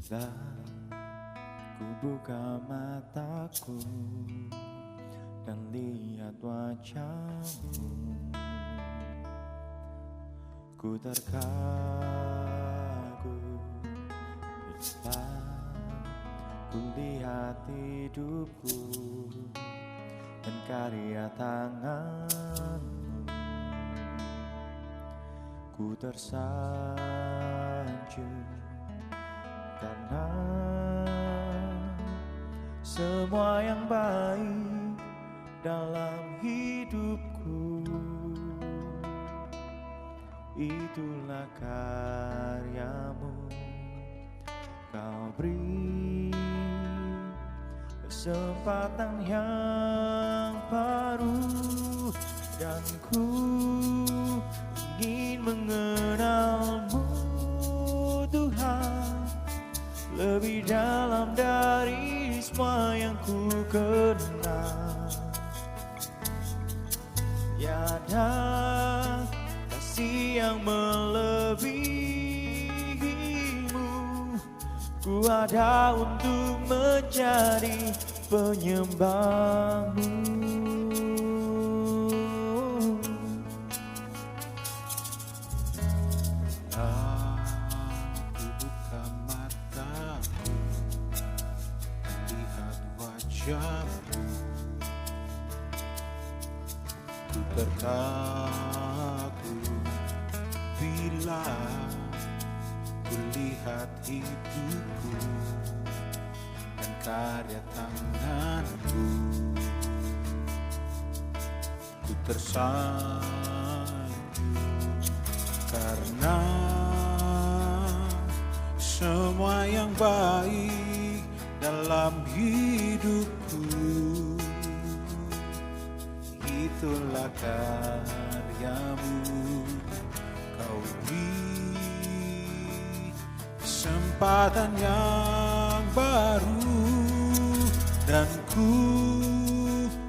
Bila ku buka mataku dan lihat wajahmu, ku terkagum. Bila ku lihat hidupku dan karya tanganmu, ku tersanjung karena semua yang baik dalam hidupku itulah karyamu. Kau beri kesempatan yang baru dan ku ingin mengenalmu Tuhan lebih dalam dari semua yang ku kenal. Tiada kasih yang melebihimu, ku ada untuk menjadi penyembahmu. Aku buka mataku, lihat wajahmu, ku terkagum bila ku lihat hidupku dan karya tanganku, ku tersanjung karena semua yang baik dalam hidupku itulah karyamu. Kau beri kesempatan yang baru dan ku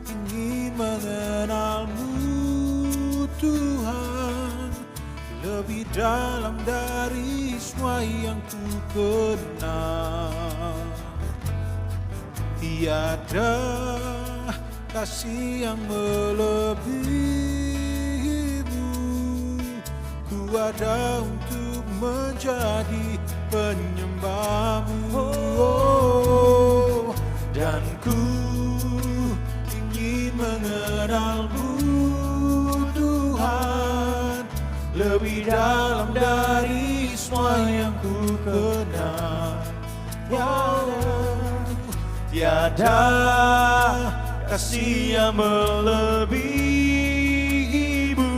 ingin mengenalmu Tuhan lebih dalam dari semua yang ku kenal. Tiada kasih yang melebihimu, ku ada untuk menjadi penyembahmu. Dan ku ingin mengenalmu Tuhan lebih dalam dari semua yang ku kenal. Tiada kasih yang melebihimu,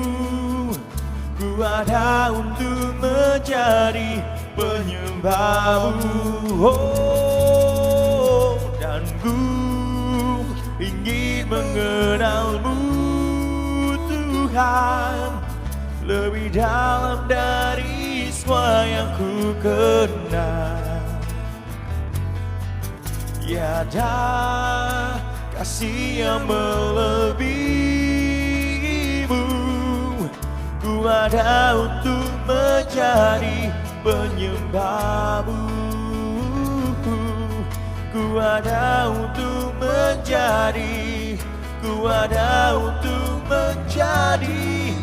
ku ada untuk menjadi penyembahmu. Dan ku ingin mengenalmu Tuhan lebih dalam dari semua yang ku kenal. Tiada kasih yang melebihimu, ku ada untuk menjadi penyembahmu. Ku ada untuk menjadi, ku ada untuk menjadi,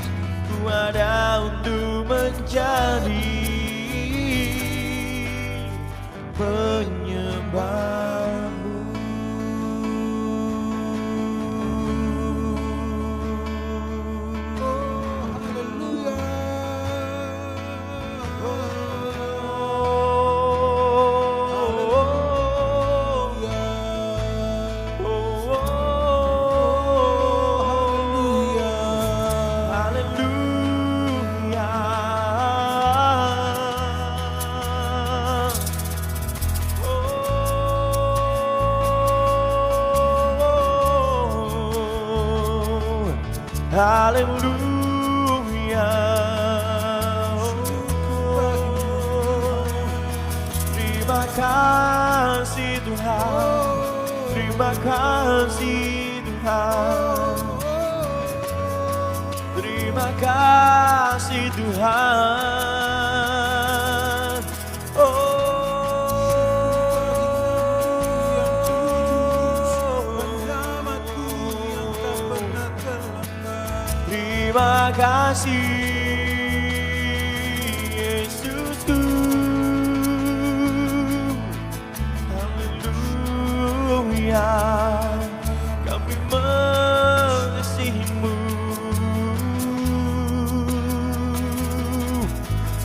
ku ada untuk menjadi penyembahmu. Haleluya. Terima kasih Tuhan, terima kasih Tuhan, terima kasih Tuhan. Oh terima kasih Yesusku. Haleluya, kami mengasihimu.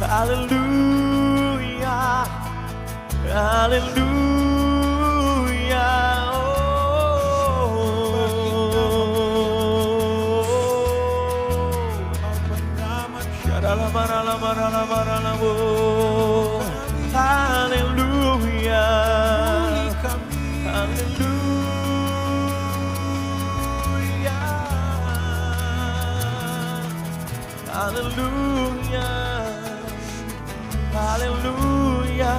Haleluya, haleluya. Haleluya, haleluya, haleluya, haleluya.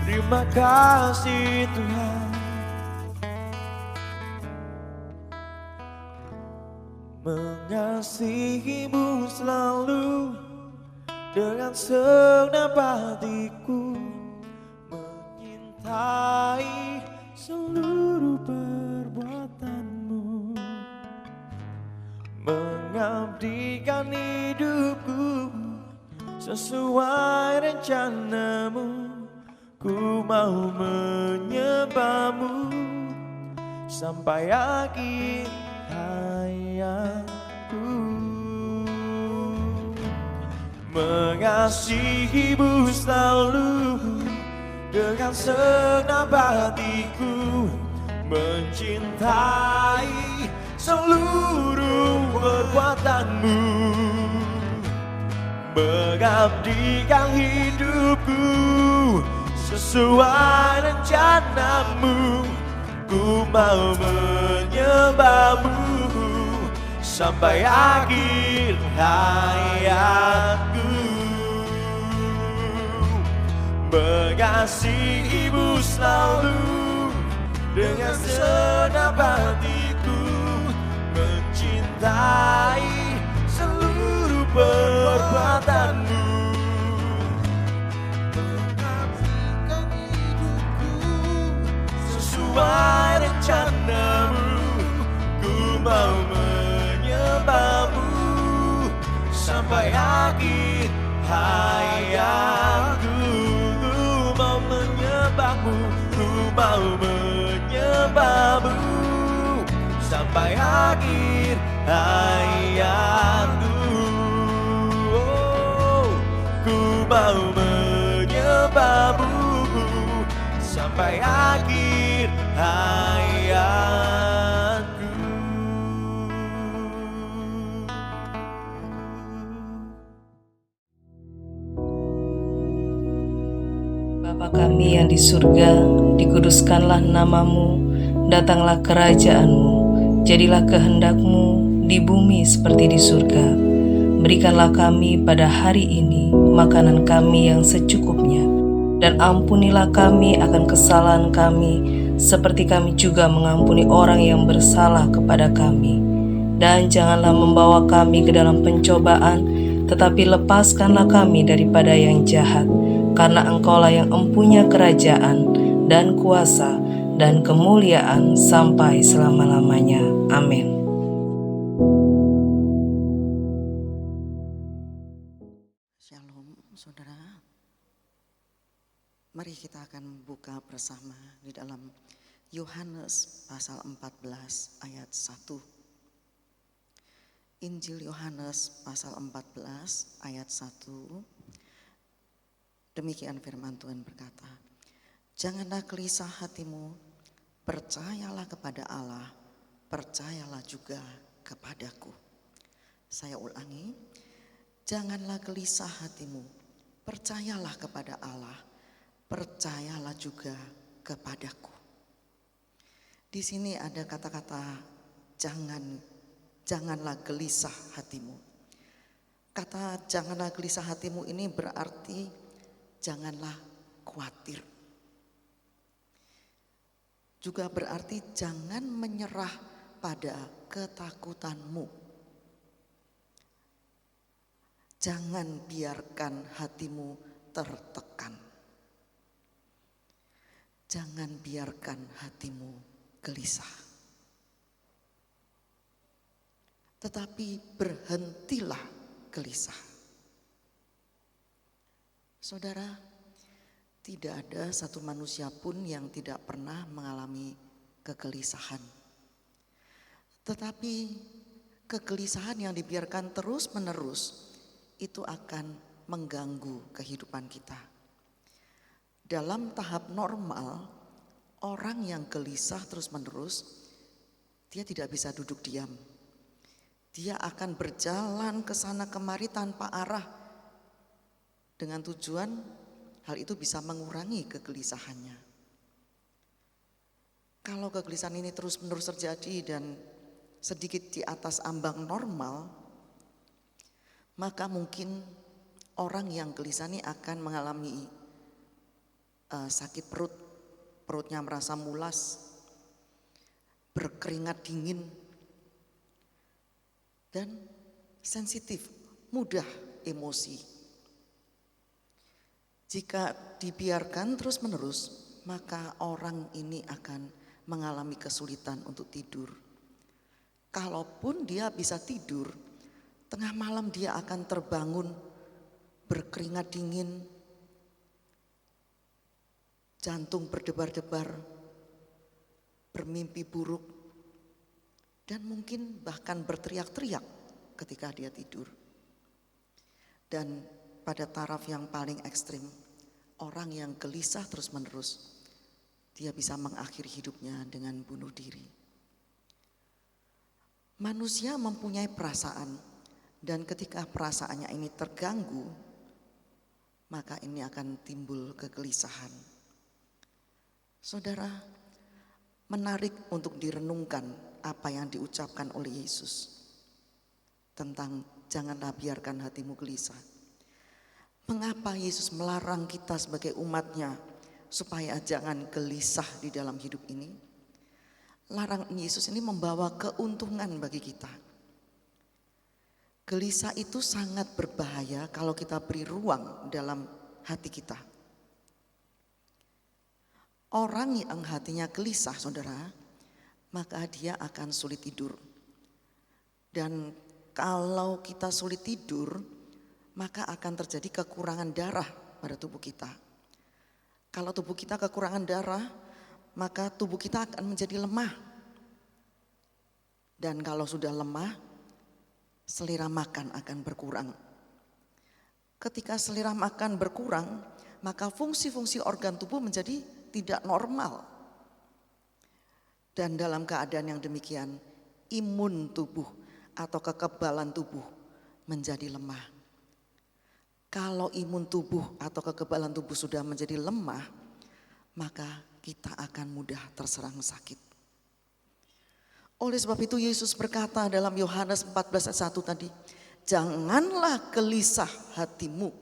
Terima kasih Tuhan. Mengasihimu selalu dengan segenap hatiku, menyintai seluruh perbuatanmu, mengabdikan hidupku sesuai rencanamu. Ku mau menyembahmu sampai akhir hayatku. Mengasihimu selalu dengan segenap hatiku, mencintai seluruh perbuatanmu, mengabdikan hidupku sesuai rencanamu. Ku mau menyembahmu sampai akhir hayatku. Mengasihimu selalu dengan segenap hatiku, mencintai seluruh perbuatanmu, mengabdikan hidupku sesuai rencanamu. Ku mau menyembahmu sampai akhir hayatku. Ku mau menyembahmu, ku mau menyembahmu sampai akhir hayatku. Oh, ku mau menyembahmu sampai akhir hayatku. Bapa kami yang di surga, dikuduskanlah namamu, datanglah kerajaanmu, jadilah kehendak-Mu di bumi seperti di surga. Berikanlah kami pada hari ini makanan kami yang secukupnya, dan ampunilah kami akan kesalahan kami, seperti kami juga mengampuni orang yang bersalah kepada kami. Dan janganlah membawa kami ke dalam pencobaan, tetapi lepaskanlah kami daripada yang jahat. Karena Engkaulah yang empunya kerajaan dan kuasa dan kemuliaan sampai selama-lamanya. Amin. Shalom saudara. Mari kita akan buka bersama di dalam Yohanes pasal 14 ayat 1. Injil Yohanes pasal 14 ayat 1. Demikian firman Tuhan berkata, janganlah gelisah hatimu, percayalah kepada Allah, percayalah juga kepadaku. Saya ulangi, janganlah gelisah hatimu, percayalah kepada Allah, percayalah juga kepadaku. Di sini ada kata-kata janganlah gelisah hatimu. Kata janganlah gelisah hatimu ini berarti janganlah khawatir. Juga berarti jangan menyerah pada ketakutanmu. Jangan biarkan hatimu tertekan. Jangan biarkan hatimu gelisah. tetapi berhentilah gelisah. Saudara, tidak ada satu manusia pun yang tidak pernah mengalami kegelisahan. Tetapi kegelisahan yang dibiarkan terus-menerus itu akan mengganggu kehidupan kita. Dalam tahap normal, orang yang gelisah terus-menerus, dia tidak bisa duduk diam. Dia akan berjalan ke sana kemari tanpa arah, dengan tujuan hal itu bisa mengurangi kegelisahannya. Kalau kegelisahan ini terus-menerus terjadi dan sedikit di atas ambang normal, maka mungkin orang yang gelisah ini akan mengalami sakit perut, perutnya merasa mulas, berkeringat dingin, dan sensitif, mudah emosi. Jika dibiarkan terus-menerus, maka orang ini akan mengalami kesulitan untuk tidur. Kalaupun dia bisa tidur, tengah malam dia akan terbangun berkeringat dingin, jantung berdebar-debar, bermimpi buruk, dan mungkin bahkan berteriak-teriak ketika dia tidur. Dan pada taraf yang paling ekstrim, orang yang gelisah terus-menerus, dia bisa mengakhiri hidupnya dengan bunuh diri. Manusia mempunyai perasaan, dan ketika perasaannya ini terganggu, maka ini akan timbul kegelisahan. Saudara, menarik untuk direnungkan apa yang diucapkan oleh Yesus tentang janganlah biarkan hatimu gelisah. Mengapa Yesus melarang kita sebagai umatnya supaya jangan gelisah di dalam hidup ini? Larangan Yesus ini membawa keuntungan bagi kita. Gelisah itu sangat berbahaya kalau kita beri ruang dalam hati kita. Orang yang hatinya gelisah, saudara, maka dia akan sulit tidur. Dan kalau kita sulit tidur, maka akan terjadi kekurangan darah pada tubuh kita. Kalau tubuh kita kekurangan darah, maka tubuh kita akan menjadi lemah. Dan kalau sudah lemah, selera makan akan berkurang. Ketika selera makan berkurang, maka fungsi-fungsi organ tubuh menjadi tidak normal. Dan dalam keadaan yang demikian, imun tubuh atau kekebalan tubuh menjadi lemah. Kalau imun tubuh atau kekebalan tubuh sudah menjadi lemah, maka kita akan mudah terserang sakit. Oleh sebab itu Yesus berkata dalam Yohanes 14 ayat 1 tadi, janganlah gelisah hatimu.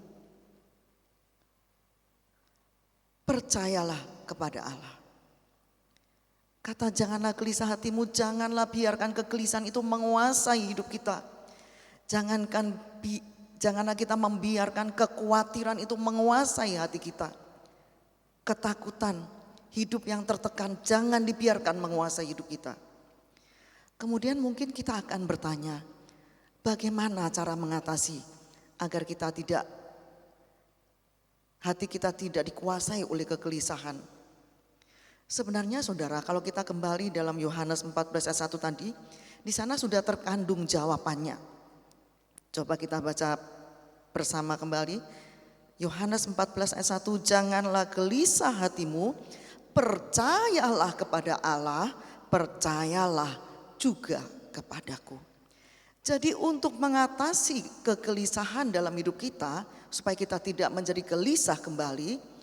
Percayalah kepada Allah. Kata janganlah gelisah hatimu, janganlah biarkan kegelisahan itu menguasai hidup kita. Janganlah kita membiarkan kekhawatiran itu menguasai hati kita. Ketakutan, hidup yang tertekan, jangan dibiarkan menguasai hidup kita. Kemudian mungkin kita akan bertanya, bagaimana cara mengatasi agar hati kita tidak dikuasai oleh kegelisahan. Sebenarnya saudara, kalau kita kembali dalam Yohanes 14 ayat 1 tadi, di sana sudah terkandung jawabannya. Coba kita baca bersama kembali. Yohanes 14 ayat 1, janganlah gelisah hatimu, percayalah kepada Allah, percayalah juga kepadaku. Jadi untuk mengatasi kegelisahan dalam hidup kita, supaya kita tidak menjadi gelisah kembali,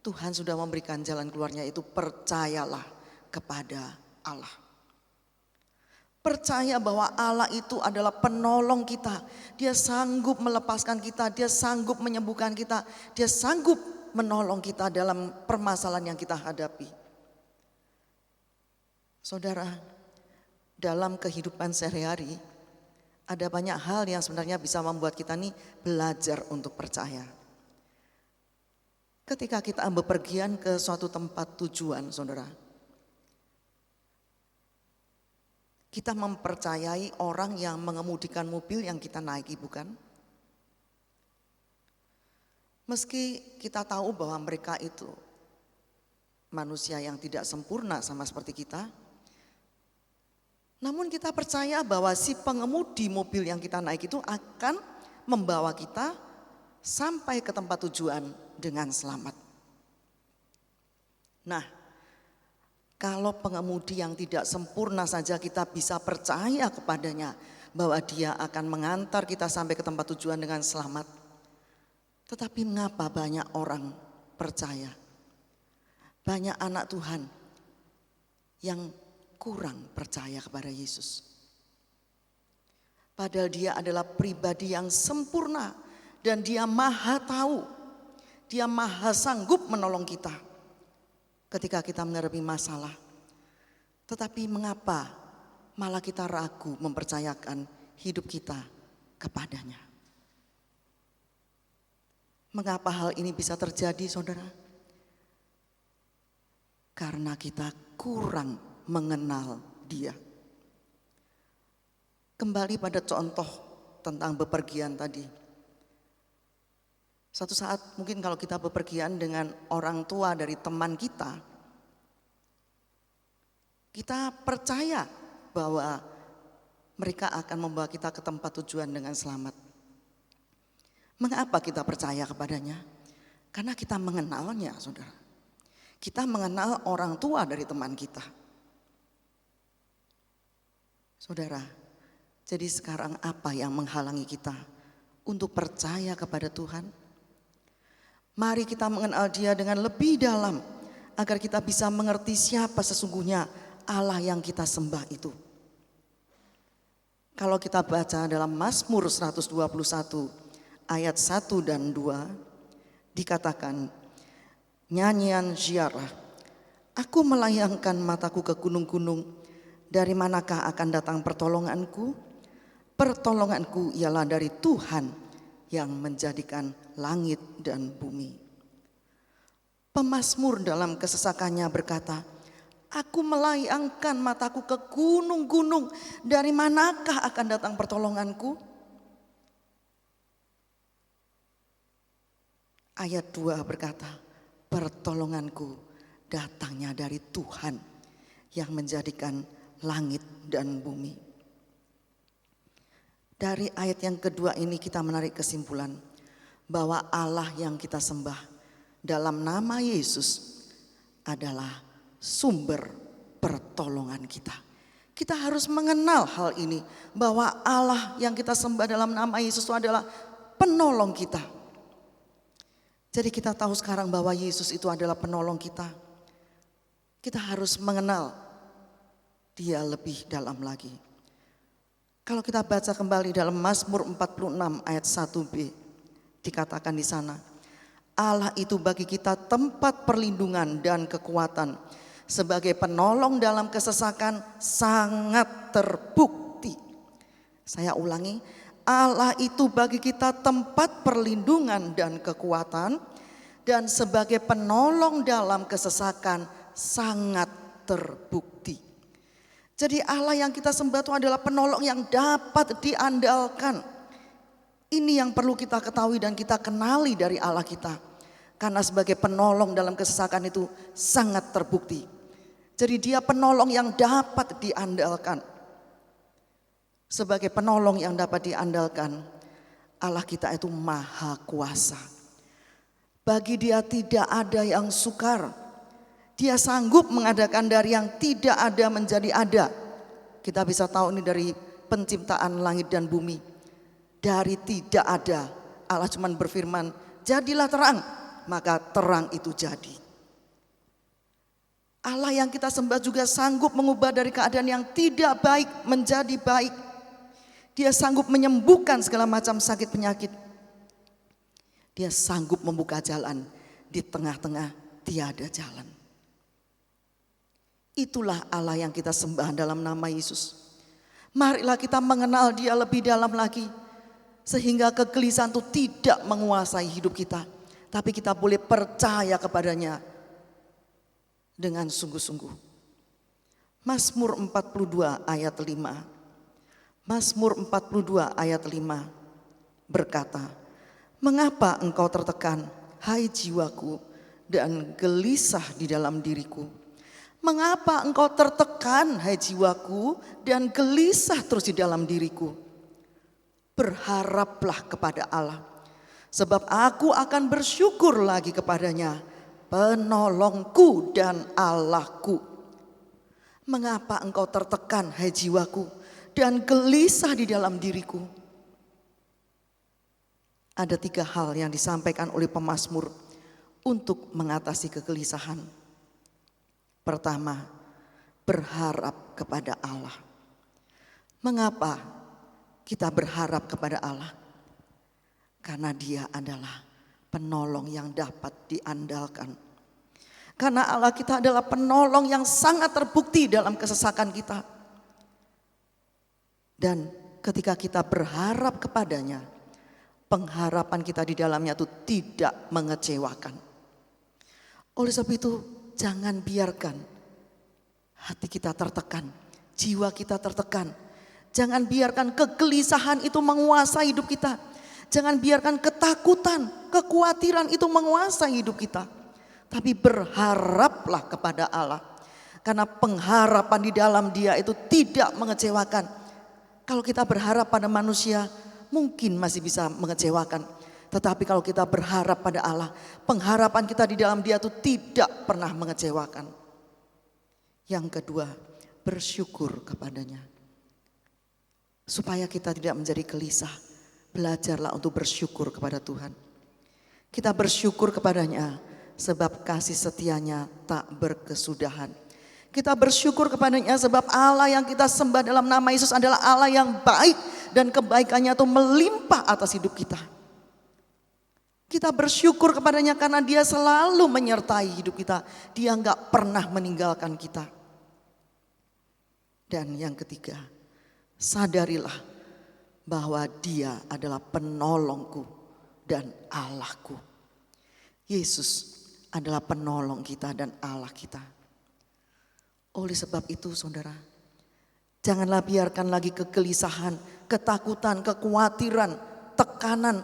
Tuhan sudah memberikan jalan keluarnya, itu percayalah kepada Allah. Percaya bahwa Allah itu adalah penolong kita. Dia sanggup melepaskan kita, dia sanggup menyembuhkan kita, dia sanggup menolong kita dalam permasalahan yang kita hadapi. Saudara, dalam kehidupan sehari-hari ada banyak hal yang sebenarnya bisa membuat kita nih belajar untuk percaya. Ketika kita bepergian ke suatu tempat tujuan, saudara, Kita mempercayai orang yang mengemudikan mobil yang kita naiki, bukan? Meski kita tahu bahwa mereka itu manusia yang tidak sempurna sama seperti kita, namun kita percaya bahwa si pengemudi mobil yang kita naik itu akan membawa kita sampai ke tempat tujuan dengan selamat. Nah, kalau pengemudi yang tidak sempurna saja kita bisa percaya kepadanya bahwa dia akan mengantar kita sampai ke tempat tujuan dengan selamat. Tetapi mengapa banyak orang percaya? Banyak anak Tuhan yang kurang percaya kepada Yesus. Padahal dia adalah pribadi yang sempurna dan dia maha tahu. Dia maha sanggup menolong kita ketika kita menghadapi masalah. Tetapi mengapa malah kita ragu mempercayakan hidup kita kepadanya? Mengapa hal ini bisa terjadi, saudara? Karena kita kurang mengenal dia. Kembali pada contoh tentang bepergian tadi. Suatu saat mungkin kalau kita bepergian dengan orang tua dari teman kita percaya bahwa mereka akan membawa kita ke tempat tujuan dengan selamat. Mengapa kita percaya kepadanya? Karena kita mengenalnya, saudara. Kita mengenal orang tua dari teman kita. Saudara, jadi sekarang apa yang menghalangi kita untuk percaya kepada Tuhan? Mari kita mengenal Dia dengan lebih dalam agar kita bisa mengerti siapa sesungguhnya Allah yang kita sembah itu. Kalau kita baca dalam Mazmur 121 ayat 1 dan 2 dikatakan, nyanyian ziarah, aku melayangkan mataku ke gunung-gunung, dari manakah akan datang pertolonganku? Pertolonganku ialah dari Tuhan yang menjadikan langit dan bumi. Pemazmur dalam kesesakannya berkata, aku melayangkan mataku ke gunung-gunung, dari manakah akan datang pertolonganku? Ayat 2 berkata, pertolonganku datangnya dari Tuhan yang menjadikan langit dan bumi. Dari ayat yang kedua ini kita menarik kesimpulan bahwa Allah yang kita sembah dalam nama Yesus adalah sumber pertolongan kita. Kita harus mengenal hal ini bahwa Allah yang kita sembah dalam nama Yesus itu adalah penolong kita. Jadi kita tahu sekarang bahwa Yesus itu adalah penolong kita. Kita harus mengenal Dia lebih dalam lagi. Kalau kita baca kembali dalam Mazmur 46 ayat 1b, dikatakan di sana, Allah itu bagi kita tempat perlindungan dan kekuatan, sebagai penolong dalam kesesakan sangat terbukti. Saya ulangi, Allah itu bagi kita tempat perlindungan dan kekuatan, dan sebagai penolong dalam kesesakan sangat terbukti. Jadi Allah yang kita sembah itu adalah penolong yang dapat diandalkan. Ini yang perlu kita ketahui dan kita kenali dari Allah kita. Karena sebagai penolong dalam kesesakan itu sangat terbukti. Jadi Dia penolong yang dapat diandalkan. Sebagai penolong yang dapat diandalkan, Allah kita itu maha kuasa. Bagi Dia tidak ada yang sukar. Dia sanggup mengadakan dari yang tidak ada menjadi ada. Kita bisa tahu ini dari penciptaan langit dan bumi. Dari tidak ada, Allah cuma berfirman, jadilah terang, maka terang itu jadi. Allah yang kita sembah juga sanggup mengubah dari keadaan yang tidak baik menjadi baik. Dia sanggup menyembuhkan segala macam sakit penyakit. Dia sanggup membuka jalan di tengah-tengah tiada jalan. Itulah Allah yang kita sembah dalam nama Yesus. Marilah kita mengenal Dia lebih dalam lagi, sehingga kegelisahan itu tidak menguasai hidup kita, tapi kita boleh percaya kepadanya dengan sungguh-sungguh. Mazmur 42 ayat 5. Mazmur 42 ayat 5 berkata, "Mengapa engkau tertekan, hai jiwaku, dan gelisah di dalam diriku?" Mengapa engkau tertekan, hai jiwaku, dan gelisah terus di dalam diriku? Berharaplah kepada Allah, sebab aku akan bersyukur lagi kepadanya, penolongku dan Allahku. Mengapa engkau tertekan, hai jiwaku, dan gelisah di dalam diriku? Ada 3 hal yang disampaikan oleh pemazmur untuk mengatasi kegelisahan. Pertama, berharap kepada Allah. Mengapa kita berharap kepada Allah? Karena Dia adalah penolong yang dapat diandalkan. Karena Allah kita adalah penolong yang sangat terbukti dalam kesesakan kita. Dan ketika kita berharap kepadanya, pengharapan kita di dalamnya itu tidak mengecewakan. Oleh sebab itu, jangan biarkan hati kita tertekan, jiwa kita tertekan. Jangan biarkan kegelisahan itu menguasai hidup kita. Jangan biarkan ketakutan, kekhawatiran itu menguasai hidup kita. Tapi berharaplah kepada Allah. Karena pengharapan di dalam Dia itu tidak mengecewakan. Kalau kita berharap pada manusia, mungkin masih bisa mengecewakan. Tetapi kalau kita berharap pada Allah, pengharapan kita di dalam Dia itu tidak pernah mengecewakan. Yang kedua, bersyukur kepadanya. Supaya kita tidak menjadi gelisah, belajarlah untuk bersyukur kepada Tuhan. Kita bersyukur kepadanya sebab kasih setianya tak berkesudahan. Kita bersyukur kepadanya sebab Allah yang kita sembah dalam nama Yesus adalah Allah yang baik dan kebaikannya itu melimpah atas hidup kita. Kita bersyukur kepadanya karena Dia selalu menyertai hidup kita. Dia enggak pernah meninggalkan kita. Dan yang ketiga, sadarilah bahwa Dia adalah penolongku dan Allahku. Yesus adalah penolong kita dan Allah kita. Oleh sebab itu saudara, janganlah biarkan lagi kegelisahan, ketakutan, kekhawatiran, tekanan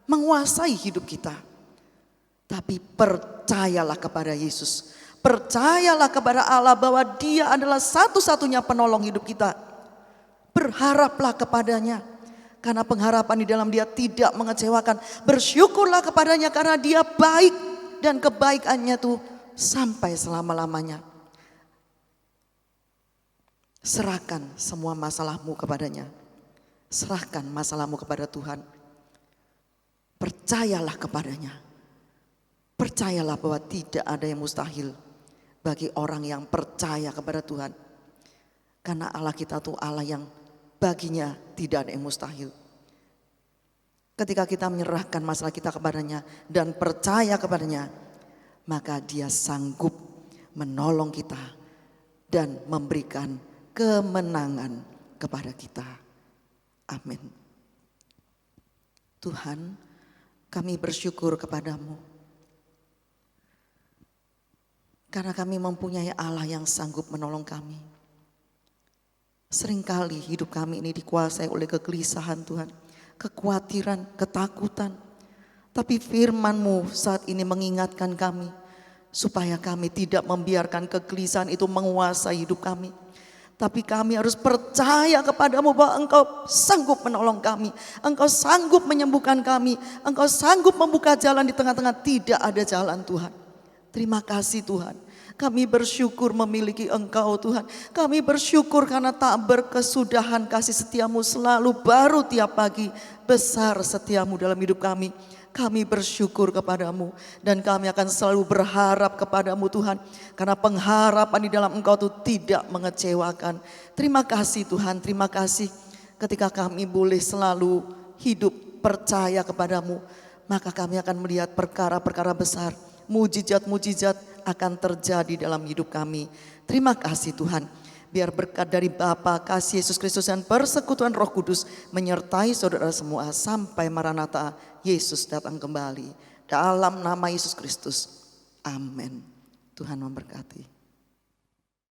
menguasai hidup kita. Tapi percayalah kepada Yesus. Percayalah kepada Allah bahwa Dia adalah satu-satunya penolong hidup kita. Berharaplah kepadanya. Karena pengharapan di dalam Dia tidak mengecewakan. Bersyukurlah kepadanya karena Dia baik. Dan kebaikannya itu sampai selama-lamanya. Serahkan semua masalahmu kepadanya. Serahkan masalahmu kepada Tuhan. Percayalah kepadanya. Percayalah bahwa tidak ada yang mustahil bagi orang yang percaya kepada Tuhan. Karena Allah kita itu Allah yang baginya tidak ada yang mustahil. Ketika kita menyerahkan masalah kita kepadanya dan percaya kepadanya, maka Dia sanggup menolong kita dan memberikan kemenangan kepada kita. Amin. Tuhan, kami bersyukur kepadamu. Karena kami mempunyai Allah yang sanggup menolong kami. Seringkali hidup kami ini dikuasai oleh kegelisahan Tuhan. Kekhawatiran, ketakutan. Tapi firman-Mu saat ini mengingatkan kami. Supaya kami tidak membiarkan kegelisahan itu menguasai hidup kami. Tapi kami harus percaya kepadamu bahwa Engkau sanggup menolong kami. Engkau sanggup menyembuhkan kami. Engkau sanggup membuka jalan di tengah-tengah tidak ada jalan Tuhan. Terima kasih Tuhan. Kami bersyukur memiliki Engkau Tuhan. Kami bersyukur karena tak berkesudahan kasih setiamu selalu baru tiap pagi. Besar setiamu dalam hidup kami. Kami bersyukur kepadamu. Dan kami akan selalu berharap kepadamu Tuhan. Karena pengharapan di dalam Engkau itu tidak mengecewakan. Terima kasih Tuhan, terima kasih. Ketika kami boleh selalu hidup percaya kepadamu. Maka kami akan melihat perkara-perkara besar. Mujizat-mujizat akan terjadi dalam hidup kami. Terima kasih Tuhan. Biar berkat dari Bapa, kasih Yesus Kristus dan persekutuan Roh Kudus menyertai saudara semua sampai Maranatha Yesus datang kembali. Dalam nama Yesus Kristus. Amin. Tuhan memberkati.